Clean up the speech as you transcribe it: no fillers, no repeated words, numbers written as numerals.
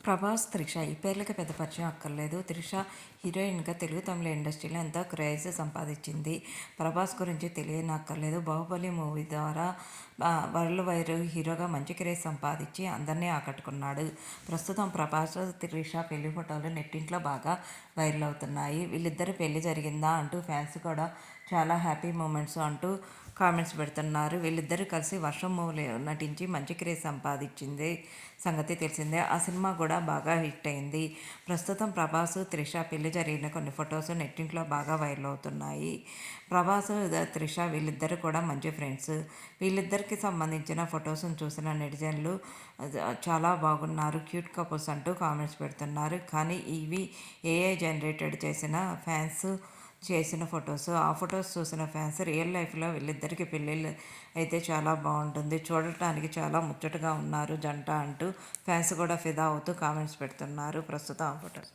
ప్రభాస్, త్రిష ఈ పేర్లకి పెద్ద పరిచయం అక్కర్లేదు. త్రిష హీరోయిన్‌గా తెలుగు, తమిళ ఇండస్ట్రీలో ఎంతో క్రేజ్ సంపాదించింది. ప్రభాస్ గురించి తెలియనక్కర్లేదు. 'బాహుబలి' మూవీ ద్వారా వరల్డ్ వైడ్ హీరోగా మంచి క్రేజ్ సంపాదించి అందరినీ ఆకట్టుకున్నాడు. ప్రస్తుతం ప్రభాస్, త్రిష పెళ్లి ఫోటోలు నెట్టింట్లో బాగా వైరల్ అవుతున్నాయి. వీళ్ళిద్దరి పెళ్లి జరిగిందా అంటూ ఫ్యాన్స్ కూడా చాలా హ్యాపీ మూమెంట్స్ అంటూ కామెంట్స్ పెడుతున్నారు. వీళ్ళిద్దరూ కలిసి 'వర్షం' మూవీలో నటించి మంచి క్రేజ్ సంపాదించింది సంగతి తెలిసిందే. ఆ సినిమా కూడా బాగా హిట్ అయింది. ప్రస్తుతం ప్రభాస్, త్రిష పెళ్లి జరిగిన కొన్ని ఫొటోస్ నెట్టింట్లో బాగా వైరల్ అవుతున్నాయి. ప్రభాస్, త్రిష వీళ్ళిద్దరు కూడా మంచి ఫ్రెండ్స్. వీళ్ళిద్దరికి సంబంధించిన ఫొటోస్ను చూసిన నెటిజన్లు చాలా బాగున్నారు, క్యూట్ కపుల్స్ అంటూ కామెంట్స్ పెడుతున్నారు. కానీ ఇవి ఏఐ జనరేటెడ్ చేసిన ఫొటోస్. ఆ ఫొటోస్ చూసిన ఫ్యాన్స్ రియల్ లైఫ్లో వీళ్ళిద్దరికి పెళ్ళిళ్ళు అయితే చాలా బాగుంటుంది, చూడటానికి చాలా ముచ్చటగా ఉన్నారు జంట అంటూ ఫ్యాన్స్ కూడా ఫిదా అవుతూ కామెంట్స్ పెడుతున్నారు ప్రస్తుతం ఆ ఫొటోస్.